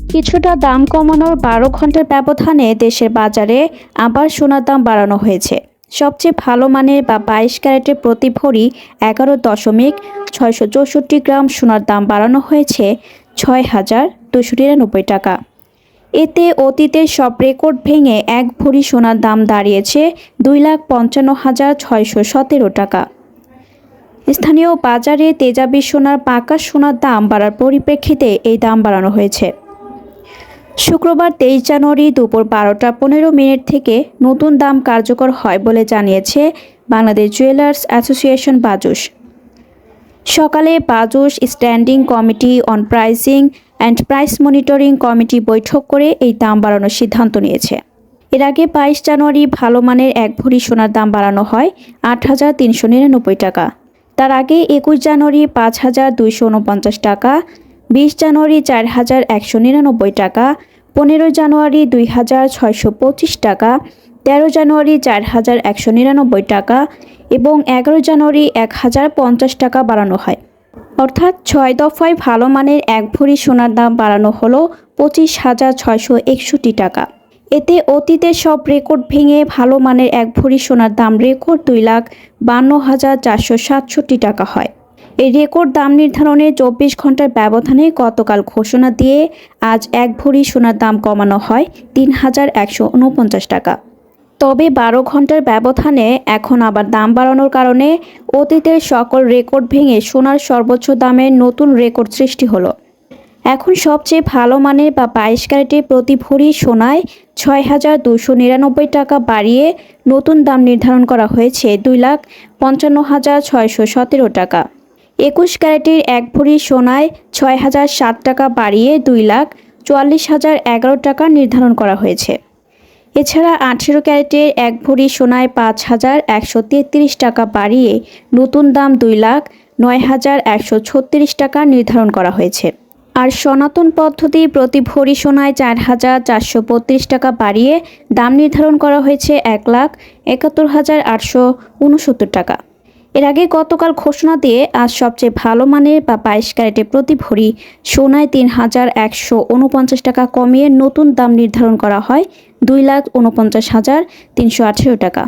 কিছুটা দাম কমানোর ১২ ঘন্টার ব্যবধানে দেশের বাজারে আবার সোনার দাম বাড়ানো হয়েছে। সবচেয়ে ভালো মানের বা ২২ ক্যারেটের প্রতি ভরি ১১,৬৬৪ গ্রাম সোনার দাম বাড়ানো হয়েছে ৬,২৯৯ টাকা। এতে অতীতের সব রেকর্ড ভেঙে এক ভরি সোনার দাম দাঁড়িয়েছে ২,৫৫,৬১৭ টাকা। স্থানীয় বাজারে তেজাবি সোনার পাকা সোনার দাম বাড়ার পরিপ্রেক্ষিতে এই দাম বাড়ানো হয়েছে। শুক্রবার ২৩ জানুয়ারি দুপুর ১২টা ১৫ মিনিট থেকে নতুন দাম কার্যকর হয় বলে জানিয়েছে বাংলাদেশ জুয়েলার্স অ্যাসোসিয়েশন বাজুস। সকালে Bajus standing committee on pricing and price monitoring committee বৈঠক করে এই দাম বাড়ানোর সিদ্ধান্ত নিয়েছে। এর আগে ২২ জানুয়ারি ভালো মানের এক ভরি সোনার দাম বাড়ানো হয় ৮,৩৯৯ টাকা। তার আগে ২১ জানুয়ারি ৫,২৪৯ টাকা, ২০ জানুয়ারি ৪,১৯৯ টাকা, ১৫ জানুয়ারি ২,৬২৫ টাকা, ১৩ জানুয়ারি ৪,১৯৯ টাকা এবং ১১ জানুয়ারি ১,০৫০ টাকা বাড়ানো হয়। অর্থাৎ ৬ দফায় ভালো মানের এক ভরি সোনার দাম বাড়ানো হলো ২৫,৬৬১ টাকা। এতে অতীতের সব রেকর্ড ভেঙে ভালো মানের এক ভরি সোনার দাম রেকর্ড ২,৫২,৪৬৭ টাকা হয়। এই রেকর্ড দাম নির্ধারণে ২৪ ঘন্টার ব্যবধানে গতকাল ঘোষণা দিয়ে আজ এক ভরি সোনার দাম কমানো হয় ৩,১৪৯ টাকা। তবে ১২ ঘন্টার ব্যবধানে এখন আবার দাম বাড়ানোর কারণে অতীতের সকল রেকর্ড ভেঙে সোনার সর্বোচ্চ দামের নতুন রেকর্ড সৃষ্টি হলো। এখন সবচেয়ে ভালো মানের বা ২২ ক্যারেটের প্রতি ভরি সোনায় ৬,২৯৯ টাকা বাড়িয়ে নতুন দাম নির্ধারণ করা হয়েছে ২,৫৫,৬১৭ টাকা। ২১ ক্যারেটের এক ভরি সোনায় ৬,০০৭ টাকা বাড়িয়ে ২,৪৪,০১১ টাকা নির্ধারণ করা হয়েছে। এছাড়া ১৮ ক্যারেটের এক ভরি সোনায় ৫,১৩৩ টাকা বাড়িয়ে নতুন দাম ২,০৯,১৩৬ টাকা নির্ধারণ করা হয়েছে। আর সনাতন পদ্ধতি প্রতি ভরি সোনায় ৪,৪৩২ টাকা বাড়িয়ে দাম নির্ধারণ করা হয়েছে ১,৭১,৮৬৯ টাকা। এর আগে গতকাল ঘোষণা দিয়ে আজ সবচেয়ে ভালো মানের বা ২২ ক্যারেটের প্রতি ভরি সোনায় ৩,১৪৯ টাকা কমিয়ে নতুন দাম নির্ধারণ করা হয় ২,৪৯,৩১৮ টাকা।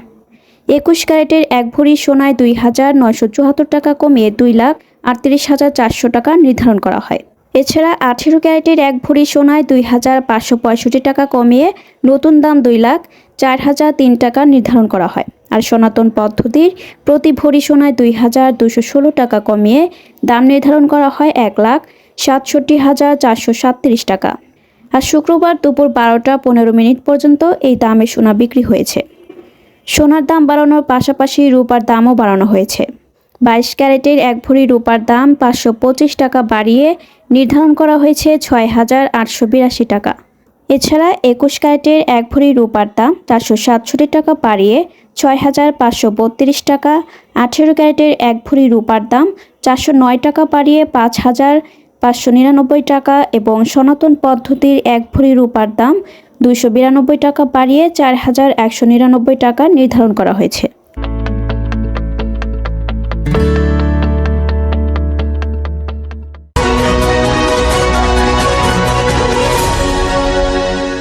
২১ ক্যারেটের এক ভরি সোনায় ২,৯৭৪ টাকা কমিয়ে ২,৩৮,৪০০ টাকা নির্ধারণ করা হয়। এছাড়া ১৮ ক্যারেটের এক ভরি সোনায় ২,৫৬৫ টাকা কমিয়ে নতুন দাম ২,০৪,০০৩ টাকা নির্ধারণ করা হয়। আর সনাতন পদ্ধতির প্রতি ভরি সোনায় ২,২১৬ টাকা কমিয়ে দাম নির্ধারণ করা হয় ১,৬৭,৪৩৭ টাকা। আর শুক্রবার দুপুর ১২টা ১৫ মিনিট পর্যন্ত এই দামে সোনা বিক্রি হয়েছে। সোনার দাম বাড়ানোর পাশাপাশি রূপার দামও বাড়ানো হয়েছে। ২২ ক্যারেটের এক ভরি রূপার দাম ৫২৫ টাকা বাড়িয়ে নির্ধারণ করা হয়েছে ৬,৮৮২ টাকা। এছাড়া ২১ ক্যারেটের এক ভরি রূপার দাম ৪৬৭ টাকা বাড়িয়ে ৬,৫৩২ টাকা, ১৮ ক্যারেটের এক ভরি রূপার দাম ৪০৯ টাকা বাড়িয়ে ৫,৫৯৯ টাকা এবং সনাতন পদ্ধতির এক ভরি রূপার দাম ২৯২ টাকা বাড়িয়ে ৪,১৯৯ টাকা নির্ধারণ করা হয়েছে।